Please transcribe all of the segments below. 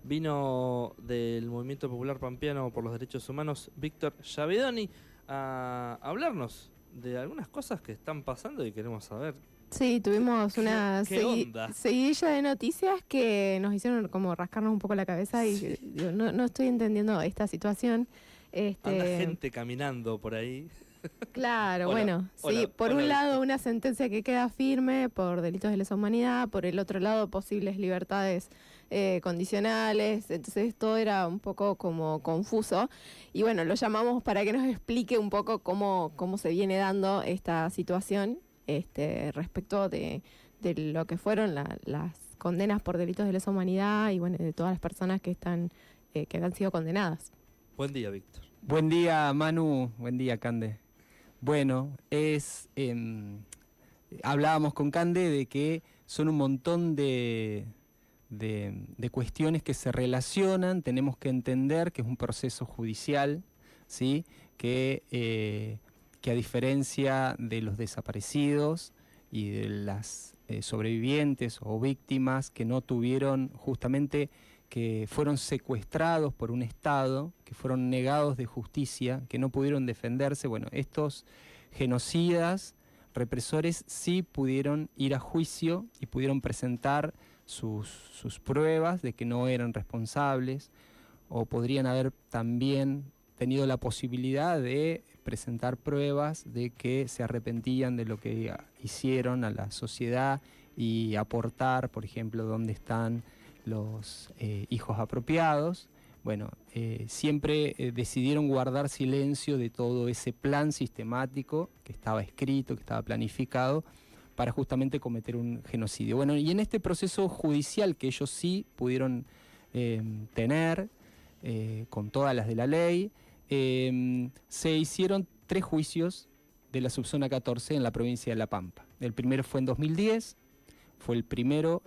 Vino del Movimiento Popular Pampeano por los Derechos Humanos, Víctor Javedoni, a hablarnos de algunas cosas que están pasando y queremos saber Sí, tuvimos una qué onda. seguidilla de noticias que nos hicieron como rascarnos un poco la cabeza y Sí. digo, no estoy entendiendo esta situación. Anda Este, gente caminando por ahí. claro, Hola, bueno, sí, hola, por hola, un lado Víctor. una sentencia que queda firme por delitos de lesa humanidad, por el otro lado posibles libertades condicionales, entonces todo era un poco como confuso y bueno, lo llamamos para que nos explique un poco cómo se viene dando esta situación respecto de lo que fueron las condenas por delitos de lesa humanidad y bueno, de todas las personas que están que han sido condenadas. Buen día, Víctor. Buen día, Manu. Buen día, Cande. Bueno, hablábamos con Cande de que son un montón de cuestiones que se relacionan. Tenemos que entender que es un proceso judicial, ¿sí? Que a diferencia de los desaparecidos y de las sobrevivientes o víctimas que no tuvieron justamente, que fueron secuestrados por un Estado, que fueron negados de justicia, que no pudieron defenderse. Bueno, estos genocidas, represores, sí pudieron ir a juicio y pudieron presentar sus pruebas de que no eran responsables, o podrían haber también tenido la posibilidad de presentar pruebas de que se arrepentían de lo que hicieron a la sociedad y aportar, por ejemplo, dónde están los hijos apropiados. Bueno, siempre decidieron guardar silencio de todo ese plan sistemático que estaba escrito, que estaba planificado para justamente cometer un genocidio. Bueno, y en este proceso judicial que ellos sí pudieron tener, con todas las de la ley, se hicieron 3 juicios de la subzona 14 en la provincia de La Pampa. El primero fue en 2010, fue el primero,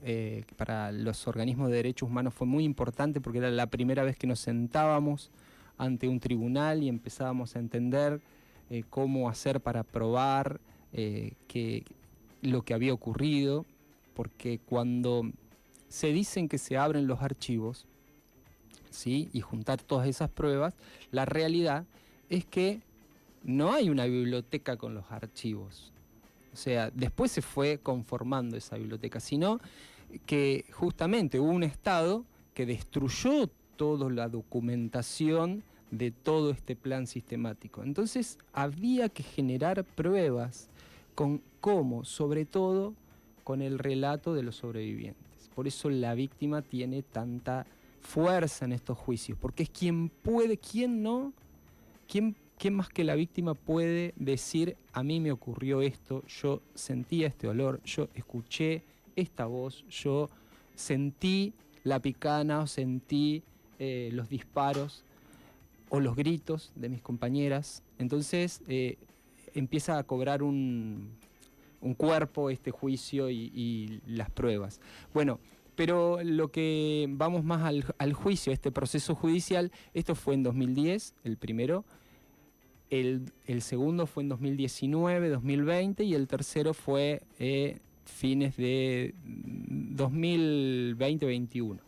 para los organismos de derechos humanos fue muy importante porque era la primera vez que nos sentábamos ante un tribunal y empezábamos a entender cómo hacer para probar lo que había ocurrido, porque cuando se dicen que se abren los archivos, ¿sí? Y juntar todas esas pruebas, la realidad es que no hay una biblioteca con los archivos. O sea, después se fue conformando esa biblioteca, sino que justamente hubo un Estado que destruyó toda la documentación de todo este plan sistemático. Entonces había que generar pruebas con cómo, sobre todo, con el relato de los sobrevivientes. Por eso la víctima tiene tanta fuerza en estos juicios, porque es quien puede, quien no, quién más que la víctima puede decir: a mí me ocurrió esto, yo sentía este olor, yo escuché esta voz, yo sentí la picana o sentí los disparos o los gritos de mis compañeras. Entonces empieza a cobrar un cuerpo este juicio y las pruebas. Bueno, pero lo que vamos más al juicio, este proceso judicial, esto fue en 2010, el primero. El segundo fue en 2019, 2020 y el tercero fue fines de 2020-21,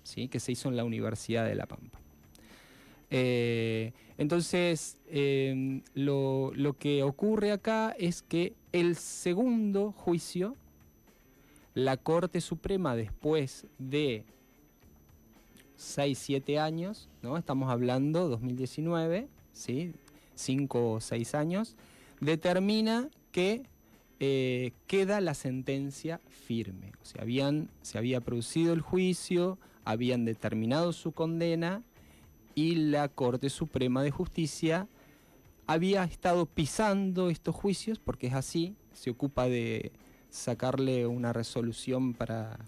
¿sí? Que se hizo en la Universidad de La Pampa. Entonces, lo que ocurre acá es que el segundo juicio, la Corte Suprema, después de 6-7 años, ¿no? Estamos hablando 2019, ¿sí? 5 o 6 años, determina que queda la sentencia firme. O sea, se había producido el juicio, habían determinado su condena y la Corte Suprema de Justicia había estado pisando estos juicios, porque es así, se ocupa de sacarle una resolución para...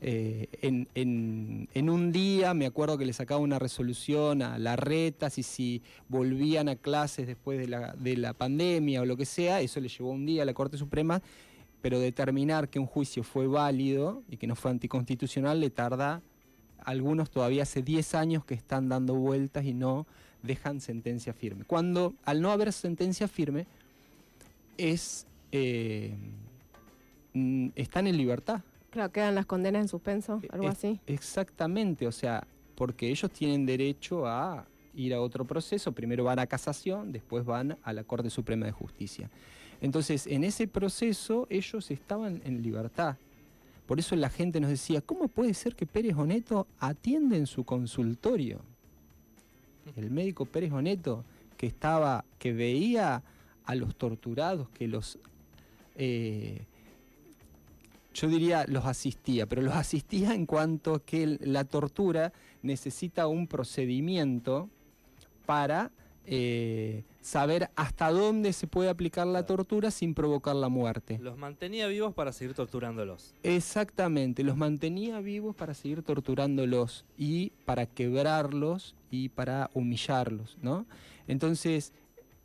en un día me acuerdo que le sacaba una resolución a Larretas, y si volvían a clases después de la pandemia o lo que sea, eso le llevó un día a la Corte Suprema, pero determinar que un juicio fue válido y que no fue anticonstitucional le tarda. Algunos todavía hace 10 años que están dando vueltas y no dejan sentencia firme. Cuando al no haber sentencia firme están en libertad. Claro, quedan las condenas en suspenso, algo así. Exactamente, o sea, porque ellos tienen derecho a ir a otro proceso. Primero van a casación, después van a la Corte Suprema de Justicia. Entonces, en ese proceso ellos estaban en libertad. Por eso la gente nos decía, ¿cómo puede ser que Pérez Oneto atiende en su consultorio? El médico Pérez Oneto, que veía a los torturados, que los, yo diría los asistía, pero los asistía en cuanto a que la tortura necesita un procedimiento para saber hasta dónde se puede aplicar la tortura sin provocar la muerte. Los mantenía vivos para seguir torturándolos. Exactamente, los mantenía vivos para seguir torturándolos y para quebrarlos y para humillarlos, ¿no? Entonces,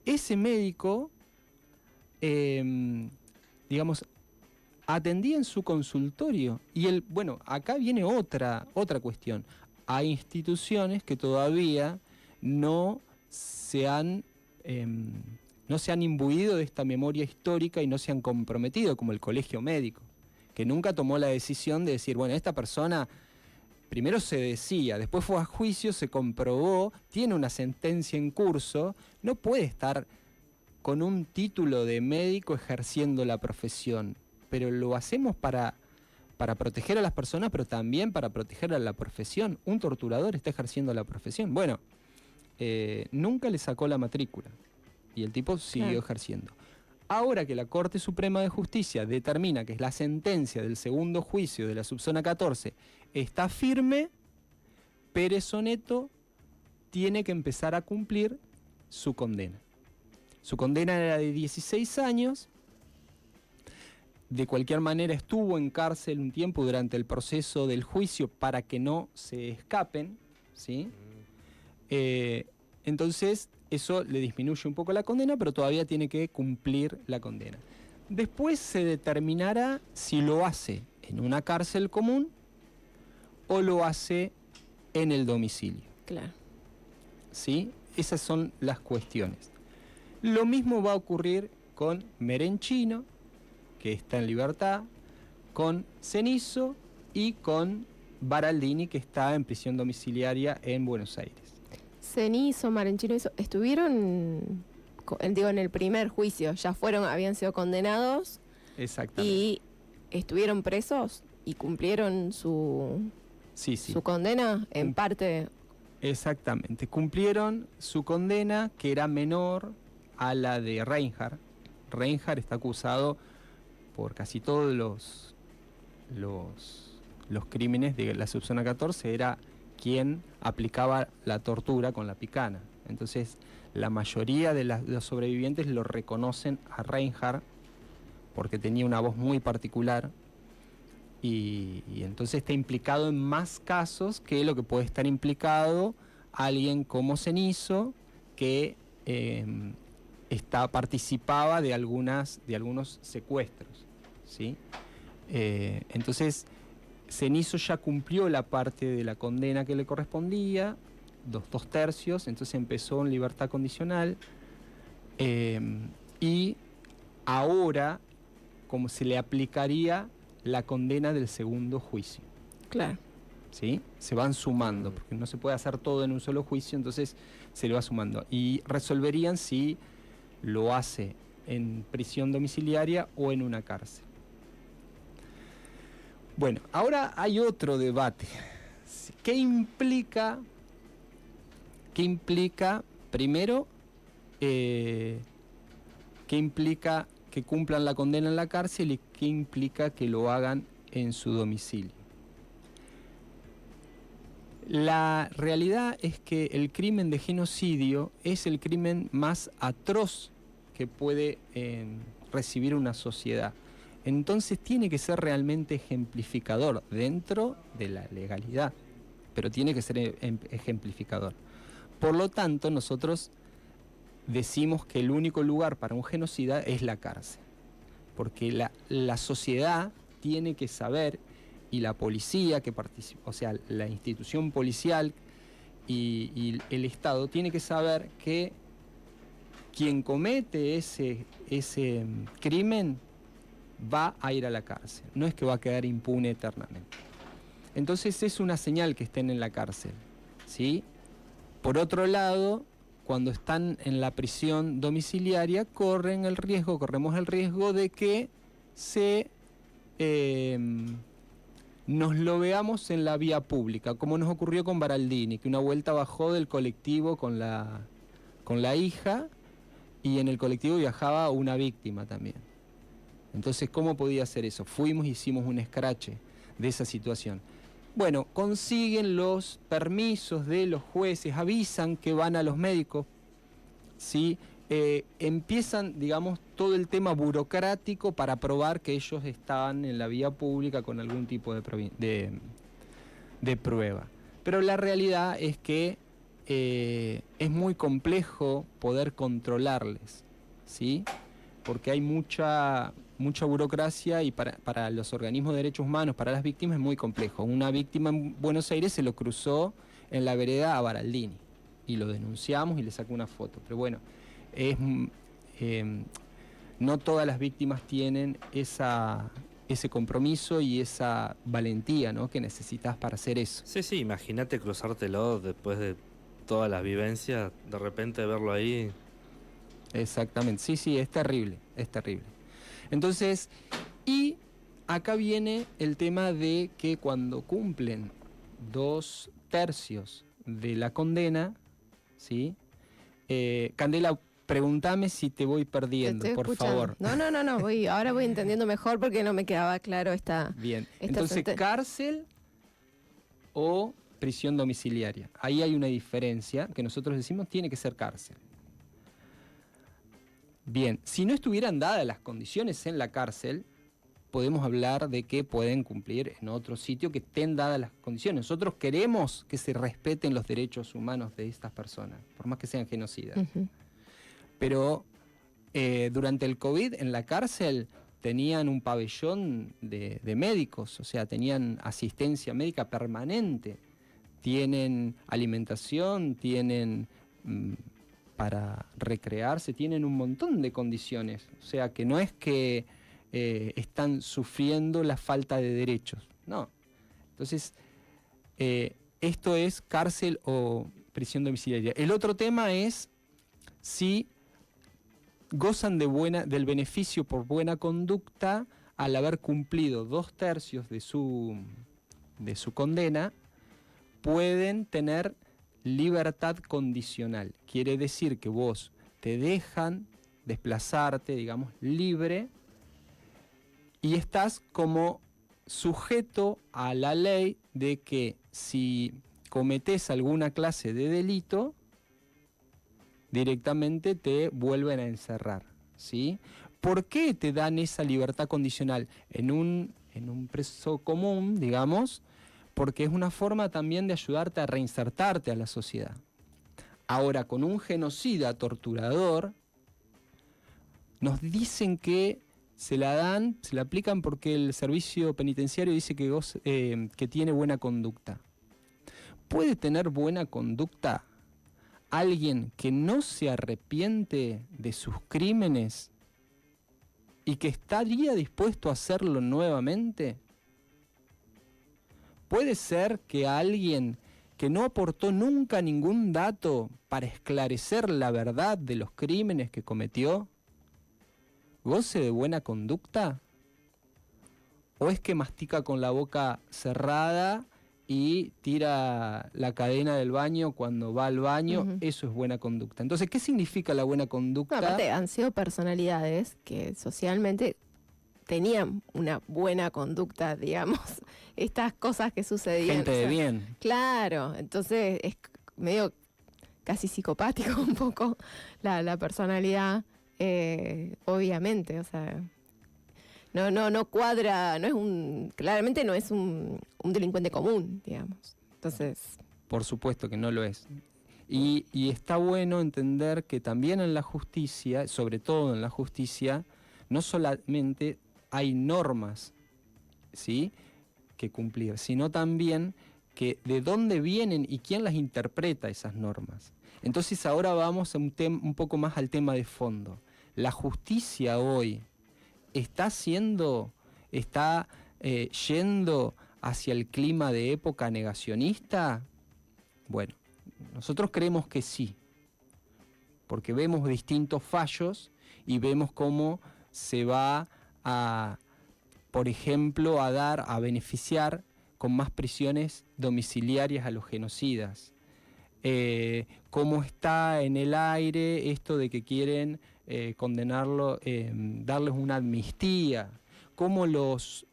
ese médico, digamos, atendía en su consultorio. Y bueno, acá viene otra cuestión. Hay instituciones que todavía no se han imbuido de esta memoria histórica y no se han comprometido, como el Colegio Médico, que nunca tomó la decisión de decir, bueno, esta persona, primero se decía, después fue a juicio, se comprobó, tiene una sentencia en curso, no puede estar con un título de médico ejerciendo la profesión, pero lo hacemos para proteger a las personas, pero también para proteger a la profesión. Un torturador está ejerciendo la profesión. Bueno, nunca le sacó la matrícula y el tipo siguió ejerciendo. Ahora que la Corte Suprema de Justicia determina que la sentencia del segundo juicio de la subzona 14 está firme, Pérez Oneto tiene que empezar a cumplir su condena. Su condena era de 16 años. De cualquier manera estuvo en cárcel un tiempo durante el proceso del juicio para que no se escapen, ¿sí? Entonces eso le disminuye un poco la condena, pero todavía tiene que cumplir la condena. Después se determinará si lo hace en una cárcel común o lo hace en el domicilio. Claro. ¿Sí? Esas son las cuestiones. Lo mismo va a ocurrir con Merenchino, que está en libertad, con Cenizo y con Baraldini, que está en prisión domiciliaria en Buenos Aires. Cenizo, Merenchino, estuvieron, en el primer juicio, habían sido condenados. Exactamente. Y estuvieron presos y cumplieron su condena en parte. Exactamente, cumplieron su condena, que era menor a la de Reinhardt. Reinhardt está acusado por casi todos los crímenes de la subzona 14, era quien aplicaba la tortura con la picana. Entonces, la mayoría de los sobrevivientes lo reconocen a Reinhardt porque tenía una voz muy particular y entonces está implicado en más casos que lo que puede estar implicado alguien como Cenizo, que participaba de algunos secuestros, ¿sí? Entonces, Cenizo ya cumplió la parte de la condena que le correspondía, 2/3, entonces empezó en libertad condicional, y ahora, como se le aplicaría la condena del segundo juicio. Claro. ¿Sí? Se van sumando, porque no se puede hacer todo en un solo juicio, entonces se le va sumando. Y resolverían si lo hace en prisión domiciliaria o en una cárcel. Bueno, ahora hay otro debate. ¿Qué implica primero, qué implica que cumplan la condena en la cárcel y qué implica que lo hagan en su domicilio? La realidad es que el crimen de genocidio es el crimen más atroz que puede recibir una sociedad. Entonces tiene que ser realmente ejemplificador dentro de la legalidad, pero tiene que ser ejemplificador. Por lo tanto, nosotros decimos que el único lugar para un genocida es la cárcel, porque la sociedad tiene que saber, y la policía que participa, o sea, la institución policial y el Estado tiene que saber que quien comete ese crimen va a ir a la cárcel, no es que va a quedar impune eternamente. Entonces es una señal que estén en la cárcel. ¿sí? Por otro lado, cuando están en la prisión domiciliaria, corremos el riesgo de que nos lo veamos en la vía pública, como nos ocurrió con Baraldini, que una vuelta bajó del colectivo con la hija, y en el colectivo viajaba una víctima también. Entonces, ¿cómo podía hacer eso? Fuimos y hicimos un escrache de esa situación. Bueno, consiguen los permisos de los jueces, avisan que van a los médicos, ¿sí? Empiezan, digamos, todo el tema burocrático para probar que ellos estaban en la vía pública con algún tipo de prueba. Pero la realidad es que es muy complejo poder controlarles, ¿sí? Porque hay mucha burocracia y para los organismos de derechos humanos, para las víctimas es muy complejo. Una víctima en Buenos Aires se lo cruzó en la vereda a Baraldini y lo denunciamos y le sacó una foto. Pero bueno, no todas las víctimas tienen ese compromiso y esa valentía, ¿no?, que necesitas para hacer eso. Sí, imagínate cruzártelo después de todas las vivencias, de repente verlo ahí. Exactamente, sí, es terrible, es terrible. Entonces, y acá viene el tema de que cuando cumplen 2/3 de la condena, ¿sí? Candela, pregúntame si te voy perdiendo, Te estoy por escuchando. favor. No, ahora voy entendiendo mejor porque no me quedaba claro esta... Bien, esta entonces sentencia. cárcel o prisión domiciliaria. Ahí hay una diferencia que nosotros decimos tiene que ser cárcel. Bien, si no estuvieran dadas las condiciones en la cárcel, podemos hablar de que pueden cumplir en otro sitio que estén dadas las condiciones. Nosotros queremos que se respeten los derechos humanos de estas personas, por más que sean genocidas. Pero durante el COVID en la cárcel tenían un pabellón de médicos, o sea, tenían asistencia médica permanente, tienen alimentación, tienen para recrearse, tienen un montón de condiciones. O sea, que no es que están sufriendo la falta de derechos, no. Entonces, esto es cárcel o prisión domiciliaria. El otro tema es si gozan del beneficio por buena conducta al haber cumplido 2/3 de su condena, pueden tener libertad condicional. Quiere decir que vos te dejan desplazarte, digamos, libre, y estás como sujeto a la ley de que si cometés alguna clase de delito, directamente te vuelven a encerrar, ¿sí? ¿Por qué te dan esa libertad condicional? En un preso común, digamos, porque es una forma también de ayudarte a reinsertarte a la sociedad. Ahora, con un genocida torturador, nos dicen que se la aplican porque el servicio penitenciario dice que tiene buena conducta. ¿Puede tener buena conducta alguien que no se arrepiente de sus crímenes y que estaría dispuesto a hacerlo nuevamente? ¿Puede ser que alguien que no aportó nunca ningún dato para esclarecer la verdad de los crímenes que cometió goce de buena conducta? ¿O es que mastica con la boca cerrada y tira la cadena del baño cuando va al baño? Eso es buena conducta. Entonces, ¿qué significa la buena conducta? No, aparte, han sido personalidades que socialmente tenían una buena conducta, digamos, estas cosas que sucedían. Gente de bien. Claro, entonces es medio casi psicopático un poco la personalidad, obviamente, o sea, no cuadra, claramente no es un delincuente común, digamos. Entonces, por supuesto que no lo es. Y está bueno entender que también en la justicia, sobre todo en la justicia, no solamente hay normas, ¿sí?, que cumplir, sino también que de dónde vienen y quién las interpreta esas normas. Entonces ahora vamos a un poco más al tema de fondo. La justicia hoy está yendo hacia el clima de época negacionista. Bueno, Nosotros creemos que sí, porque vemos distintos fallos y vemos cómo se va a, por ejemplo, a beneficiar con más prisiones domiciliarias a los genocidas. Cómo está en el aire esto de que quieren condenarlo, darles una amnistía, cómo los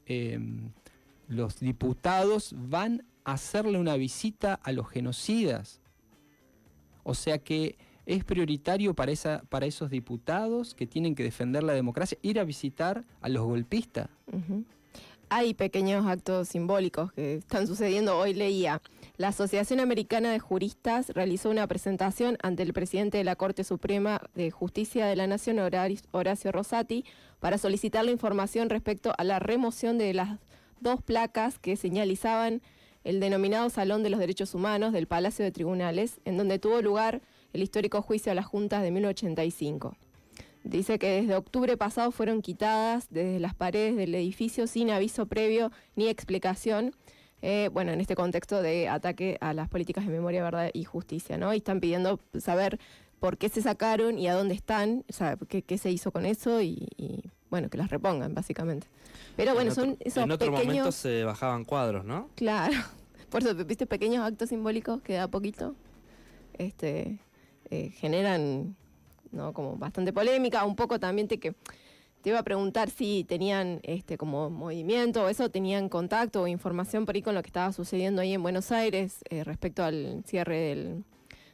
diputados van a hacerle una visita a los genocidas. O sea que es prioritario para esos diputados que tienen que defender la democracia ir a visitar a los golpistas. Ujú. Hay pequeños actos simbólicos que están sucediendo. Hoy leía, la Asociación Americana de Juristas realizó una presentación ante el presidente de la Corte Suprema de Justicia de la Nación, Horacio Rosati, para solicitar la información respecto a la remoción de las 2 placas que señalizaban el denominado Salón de los Derechos Humanos del Palacio de Tribunales, en donde tuvo lugar el histórico juicio a las juntas de 1985. Dice que desde octubre pasado fueron quitadas desde las paredes del edificio sin aviso previo ni explicación, bueno, en este contexto de ataque a las políticas de memoria, verdad y justicia, ¿no? Y están pidiendo saber por qué se sacaron y a dónde están, o sea, qué se hizo con eso y bueno, que las repongan, básicamente. Pero bueno, son esos en otro pequeños... momento se bajaban cuadros, ¿no? Claro, por eso, viste, pequeños actos simbólicos que de a poquito generan, ¿no?, como bastante polémica. Un poco también te iba a preguntar si tenían como movimiento o eso, tenían contacto o información por ahí con lo que estaba sucediendo ahí en Buenos Aires respecto al cierre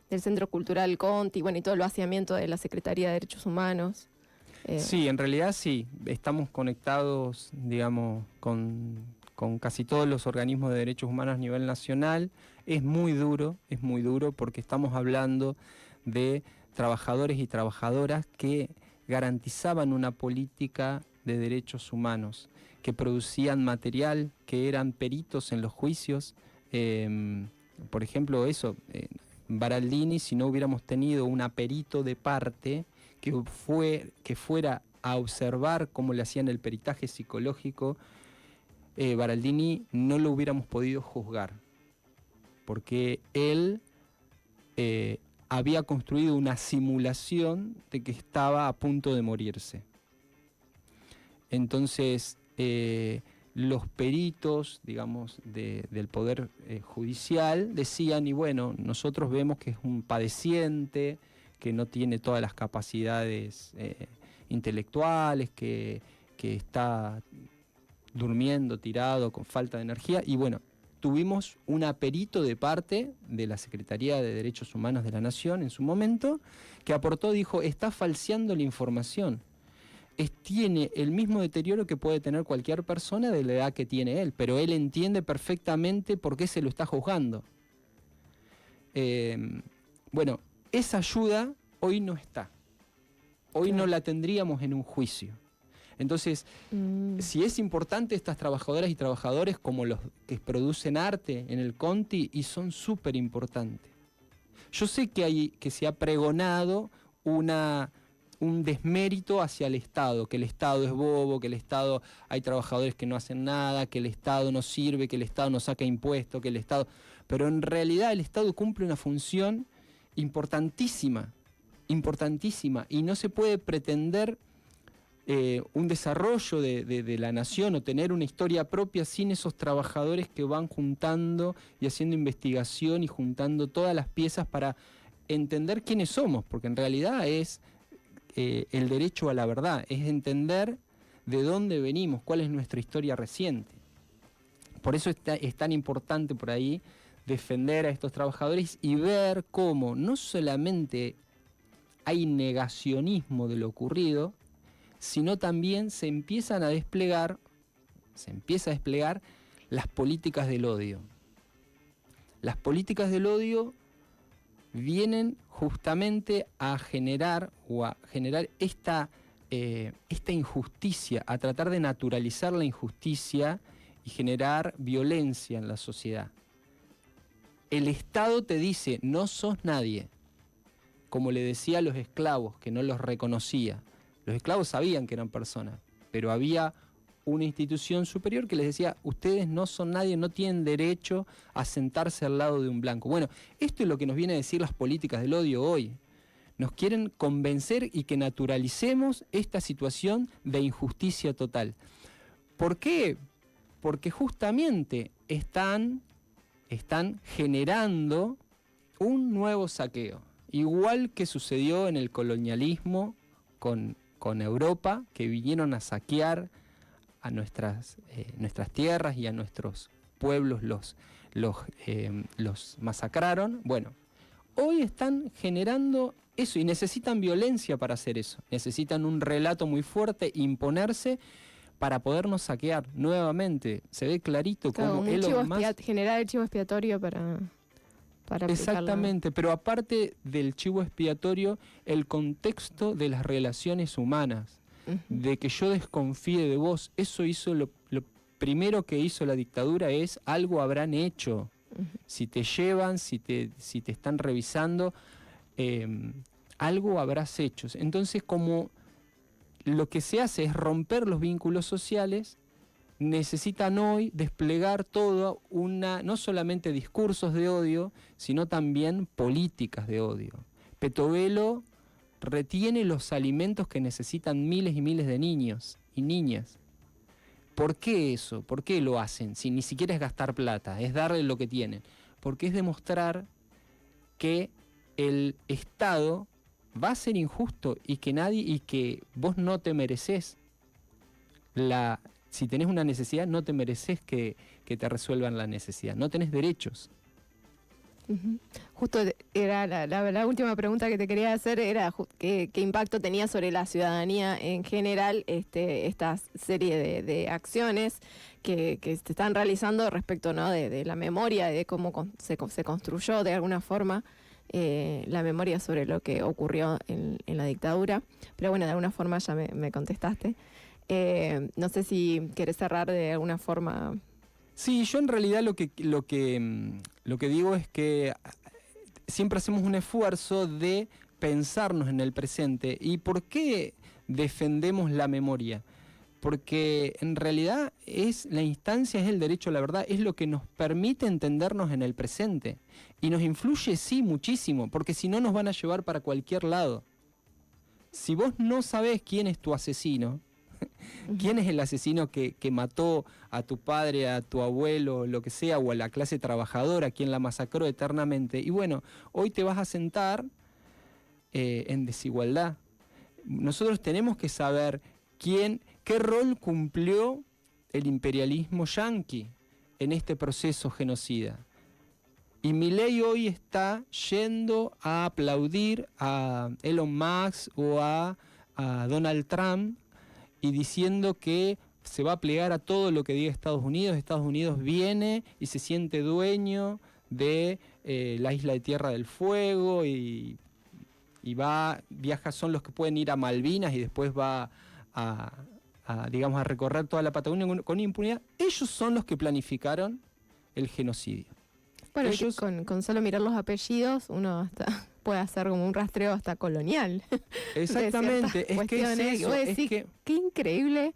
del Centro Cultural Conti, bueno, y todo el vaciamiento de la Secretaría de Derechos Humanos. Sí, en realidad sí, estamos conectados, digamos, con casi todos los organismos de derechos humanos a nivel nacional. Es muy duro porque estamos hablando de trabajadores y trabajadoras que garantizaban una política de derechos humanos, que producían material, que eran peritos en los juicios. Por ejemplo, Baraldini, si no hubiéramos tenido un perito de parte que fuera a observar cómo le hacían el peritaje psicológico, Baraldini no lo hubiéramos podido juzgar, porque él había construido una simulación de que estaba a punto de morirse. Entonces, los peritos, digamos, del Poder Judicial decían, y bueno, nosotros vemos que es un padeciente, que no tiene todas las capacidades intelectuales, que está durmiendo, tirado, con falta de energía, y bueno, tuvimos un perito de parte de la Secretaría de Derechos Humanos de la Nación en su momento, que aportó, dijo, está falseando la información. Tiene el mismo deterioro que puede tener cualquier persona de la edad que tiene él, pero él entiende perfectamente por qué se lo está juzgando. Bueno, esa ayuda hoy no está. Hoy no la tendríamos en un juicio. Entonces, si es importante estas trabajadoras y trabajadores como los que producen arte en el Conti, y son súper importantes. Yo sé que se ha pregonado un desmérito hacia el Estado, que el Estado es bobo, que el Estado hay trabajadores que no hacen nada, que el Estado no sirve, que el Estado no saca impuestos, que el Estado... Pero en realidad el Estado cumple una función importantísima, y no se puede pretender un desarrollo de la nación o tener una historia propia sin esos trabajadores que van juntando y haciendo investigación y juntando todas las piezas para entender quiénes somos, porque en realidad es el derecho a la verdad, es entender de dónde venimos, cuál es nuestra historia reciente. Por eso es tan importante por ahí defender a estos trabajadores y ver cómo no solamente hay negacionismo de lo ocurrido, sino también se empieza a desplegar las políticas del odio. Las políticas del odio vienen justamente a generar esta injusticia, a tratar de naturalizar la injusticia y generar violencia en la sociedad. El Estado te dice, no sos nadie, como le decía a los esclavos, que no los reconocía. Los esclavos sabían que eran personas, pero había una institución superior que les decía, ustedes no son nadie, no tienen derecho a sentarse al lado de un blanco. Bueno, esto es lo que nos vienen a decir las políticas del odio hoy. Nos quieren convencer y que naturalicemos esta situación de injusticia total. ¿Por qué? Porque justamente están generando un nuevo saqueo, igual que sucedió en el colonialismo con Europa, que vinieron a saquear a nuestras tierras y a nuestros pueblos, los masacraron. Bueno, hoy están generando eso y necesitan violencia para hacer eso. Necesitan un relato muy fuerte, imponerse para podernos saquear nuevamente. Se ve clarito Claro, como Elon Musk generar el chivo expiatorio para exactamente, pero aparte del chivo expiatorio, el contexto de las relaciones humanas, de que yo desconfíe de vos, eso hizo lo primero que hizo la dictadura es algo habrán hecho. Si te llevan, si te están revisando, algo habrás hecho. Entonces, como lo que se hace es romper los vínculos sociales, necesitan hoy desplegar no solamente discursos de odio, sino también políticas de odio. Petovelo retiene los alimentos que necesitan miles y miles de niños y niñas. ¿Por qué eso? ¿Por qué lo hacen? Si ni siquiera es gastar plata, es darle lo que tienen. Porque es demostrar que el Estado va a ser injusto y que vos no te mereces si tenés una necesidad, no te mereces que te resuelvan la necesidad. No tenés derechos. Justo era la última pregunta que te quería hacer, era qué impacto tenía sobre la ciudadanía en general esta serie de acciones que se están realizando respecto, ¿no?, de la memoria, de cómo se construyó de alguna forma la memoria sobre lo que ocurrió en la dictadura. Pero bueno, de alguna forma ya me contestaste. No sé si querés cerrar de alguna forma. Sí, yo en realidad lo que digo es que siempre hacemos un esfuerzo de pensarnos en el presente. ¿Y por qué defendemos la memoria? Porque en realidad la instancia es el derecho a la verdad, es lo que nos permite entendernos en el presente. Y nos influye, sí, muchísimo, porque si no nos van a llevar para cualquier lado. Si vos no sabés quién es tu asesino, ¿quién es el asesino que mató a tu padre, a tu abuelo, lo que sea, o a la clase trabajadora, quien la masacró eternamente? Y bueno, hoy te vas a sentar en desigualdad. Nosotros tenemos que saber qué rol cumplió el imperialismo yanqui en este proceso genocida. Y Milei hoy está yendo a aplaudir a Elon Musk o a Donald Trump y diciendo que se va a plegar a todo lo que diga Estados Unidos. Estados Unidos viene y se siente dueño de la isla de Tierra del Fuego y viaja, son los que pueden ir a Malvinas y después va a recorrer toda la Patagonia con impunidad. Ellos son los que planificaron el genocidio. Bueno, con solo mirar los apellidos uno hasta puede hacer como un rastreo hasta colonial. Exactamente, es que es eso. Qué increíble,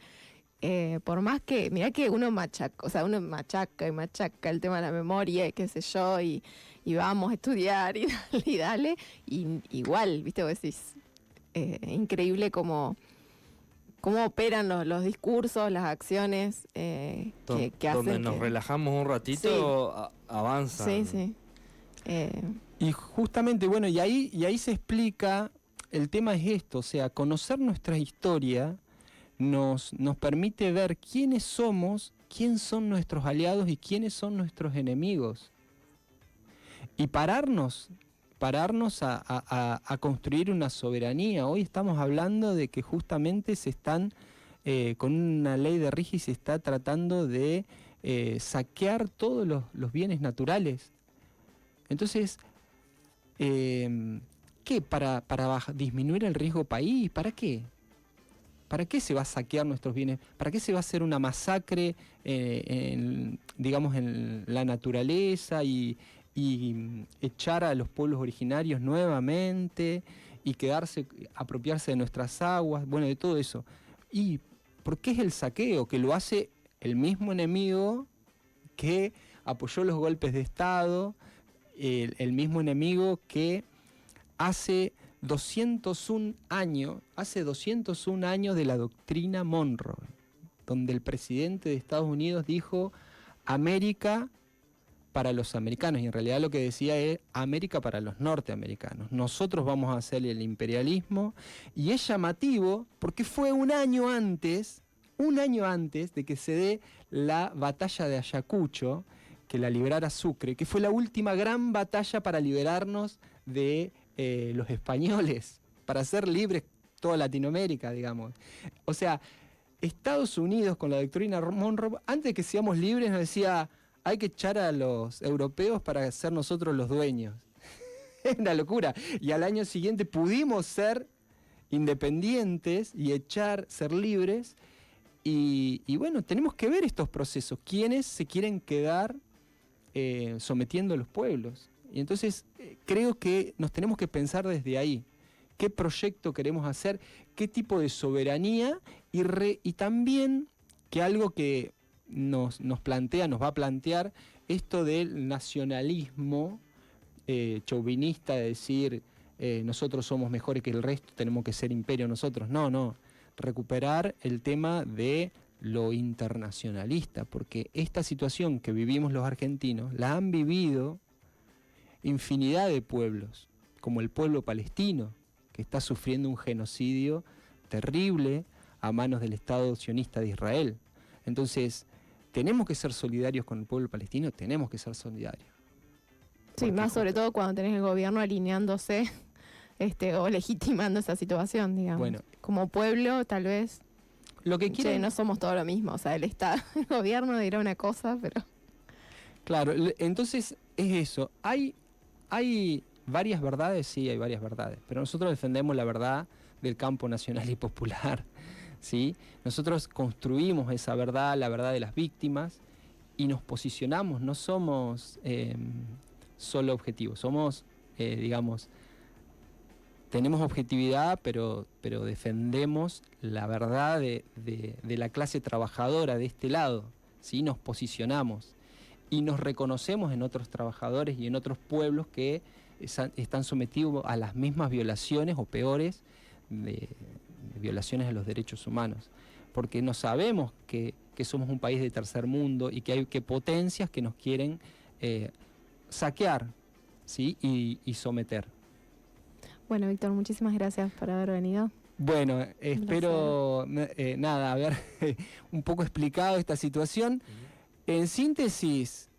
por más que, mirá que uno machaca y machaca el tema de la memoria y qué sé yo, y vamos a estudiar y dale, y igual, viste, vos decís, increíble cómo operan los discursos, las acciones que hacen. Donde nos relajamos un ratito, sí, avanzan. Sí. Y justamente, bueno, y ahí se explica, el tema es esto, o sea, conocer nuestra historia nos permite ver quiénes somos, quién son nuestros aliados y quiénes son nuestros enemigos. Y pararnos a construir una soberanía. Hoy estamos hablando de que justamente se están, con una ley de Rigi, se está tratando de saquear todos los bienes naturales. Entonces, ¿qué? ¿Para disminuir el riesgo país? ¿Para qué? ¿Para qué se va a saquear nuestros bienes? ¿Para qué se va a hacer una masacre en la naturaleza y echar a los pueblos originarios nuevamente y apropiarse de nuestras aguas, bueno, de todo eso? ¿Y porque es el saqueo, que lo hace el mismo enemigo que apoyó los golpes de Estado, el mismo enemigo que hace 201 años de la doctrina Monroe, donde el presidente de Estados Unidos dijo América para los americanos, y en realidad lo que decía es América para los norteamericanos. Nosotros vamos a hacer el imperialismo, y es llamativo porque fue un año antes de que se dé la batalla de Ayacucho, que la librara Sucre, que fue la última gran batalla para liberarnos de los españoles, para ser libres toda Latinoamérica, digamos. O sea, Estados Unidos con la doctrina Monroe, antes de que seamos libres, nos decía, hay que echar a los europeos para ser nosotros los dueños. Es una locura. Y al año siguiente pudimos ser independientes y ser libres. Y bueno, tenemos que ver estos procesos. ¿Quiénes se quieren quedar sometiendo a los pueblos? Y entonces creo que nos tenemos que pensar desde ahí. ¿Qué proyecto queremos hacer? ¿Qué tipo de soberanía? Y también que algo que nos va a plantear, esto del nacionalismo chauvinista, de decir nosotros somos mejores que el resto, tenemos que ser imperio nosotros. No. Recuperar el tema de lo internacionalista, porque esta situación que vivimos los argentinos la han vivido infinidad de pueblos, como el pueblo palestino, que está sufriendo un genocidio terrible a manos del Estado sionista de Israel. Entonces, tenemos que ser solidarios con el pueblo palestino, tenemos que ser solidarios. Sí, más sobre todo cuando tenés el gobierno alineándose o legitimando esa situación, digamos. Bueno, como pueblo, tal vez, lo que quieren... no somos todo lo mismo. O sea, el gobierno dirá una cosa, pero... Claro, entonces es eso. ¿Hay varias verdades? Sí, hay varias verdades. Pero nosotros defendemos la verdad del campo nacional y popular, ¿sí? Nosotros construimos esa verdad, la verdad de las víctimas, y nos posicionamos. No somos solo objetivos. Somos, tenemos objetividad, pero defendemos la verdad de la clase trabajadora de este lado, ¿sí? Nos posicionamos y nos reconocemos en otros trabajadores y en otros pueblos que están sometidos a las mismas violaciones o peores de violaciones a los derechos humanos, porque no sabemos que somos un país de tercer mundo y que hay potencias que nos quieren saquear, ¿sí? y someter. Bueno, Víctor, muchísimas gracias por haber venido. Bueno, espero haber un poco explicado esta situación. En síntesis,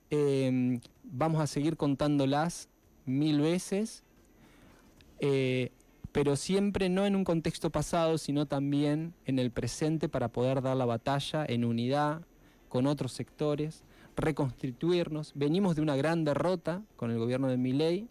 vamos a seguir contándolas 1000 veces, pero siempre no en un contexto pasado, sino también en el presente, para poder dar la batalla en unidad con otros sectores, reconstituirnos. Venimos de una gran derrota con el gobierno de Milei,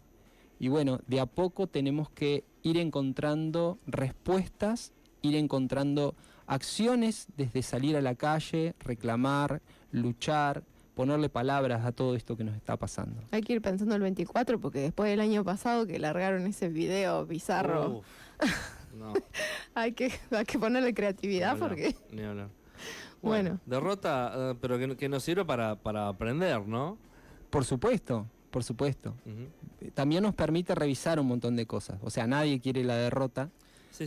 y bueno, de a poco tenemos que ir encontrando respuestas, ir encontrando acciones, desde salir a la calle, reclamar, luchar, ponerle palabras a todo esto que nos está pasando. Hay que ir pensando el 24, porque después del año pasado que largaron ese video bizarro, no. hay que ponerle creatividad, Ni hablar, porque... Ni hablar. Bueno. Derrota, pero que nos sirve para aprender, ¿no? Por supuesto. Por supuesto. También nos permite revisar un montón de cosas. O sea, nadie quiere la derrota,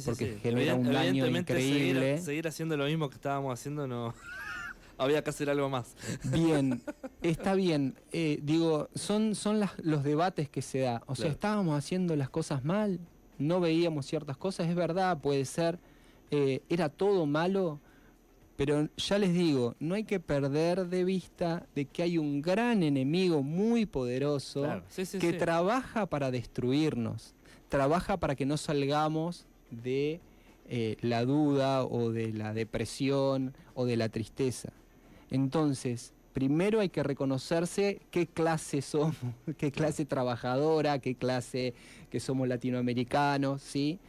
porque genera un daño increíble. Seguir haciendo lo mismo que estábamos haciendo, no. Había que hacer algo más. Bien, está bien. Son los debates que se da. O sea, estábamos haciendo las cosas mal, no veíamos ciertas cosas, es verdad, puede ser. Era todo malo. Pero ya les digo, no hay que perder de vista de que hay un gran enemigo muy poderoso que trabaja para destruirnos, trabaja para que no salgamos de la duda o de la depresión o de la tristeza. Entonces, primero hay que reconocerse qué clase somos, qué clase trabajadora, qué clase que somos latinoamericanos, ¿sí?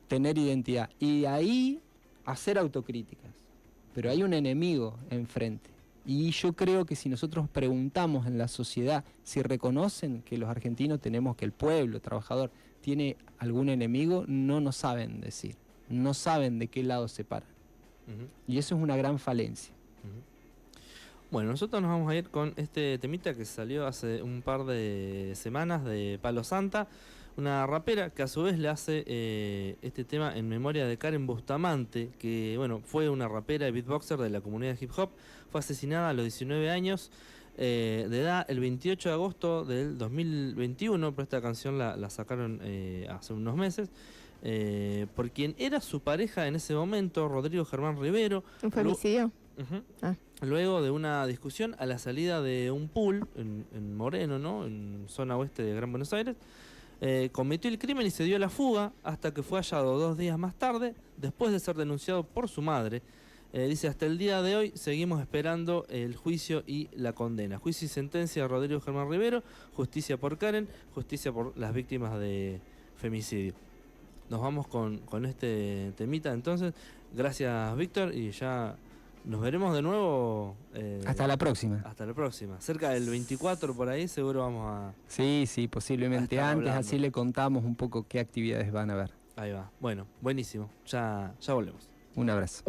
Tener identidad. Y ahí hacer autocríticas. Pero hay un enemigo enfrente. Y yo creo que si nosotros preguntamos en la sociedad si reconocen que los argentinos tenemos, que el pueblo trabajador tiene algún enemigo, no nos saben decir. No saben de qué lado se paran. Ujú. Y eso es una gran falencia. Bueno, nosotros nos vamos a ir con este temita que salió hace un par de semanas de Palo Santa, una rapera que a su vez le hace este tema en memoria de Karen Bustamante, que bueno, fue una rapera y beatboxer de la comunidad de hip hop, fue asesinada a los 19 años de edad el 28 de agosto del 2021, pero esta canción la sacaron hace unos meses, por quien era su pareja en ese momento, Rodrigo Germán Rivero. ¿Un femicidio? Ujú. Ah. Luego de una discusión a la salida de un pool en Moreno, ¿no? En zona oeste de Gran Buenos Aires, cometió el crimen y se dio a la fuga hasta que fue hallado 2 días más tarde, después de ser denunciado por su madre. Dice, hasta el día de hoy seguimos esperando el juicio y la condena. Juicio y sentencia de Rodrigo Germán Rivero, justicia por Karen, justicia por las víctimas de femicidio. Nos vamos con este temita entonces. Gracias, Víctor, y ya nos veremos de nuevo. Hasta la próxima. Hasta la próxima. Cerca del 24 por ahí seguro vamos a... Sí, posiblemente estar antes, hablando. así le contamos un poco qué actividades van a haber. Ahí va. Bueno, buenísimo. Ya volvemos. Un abrazo.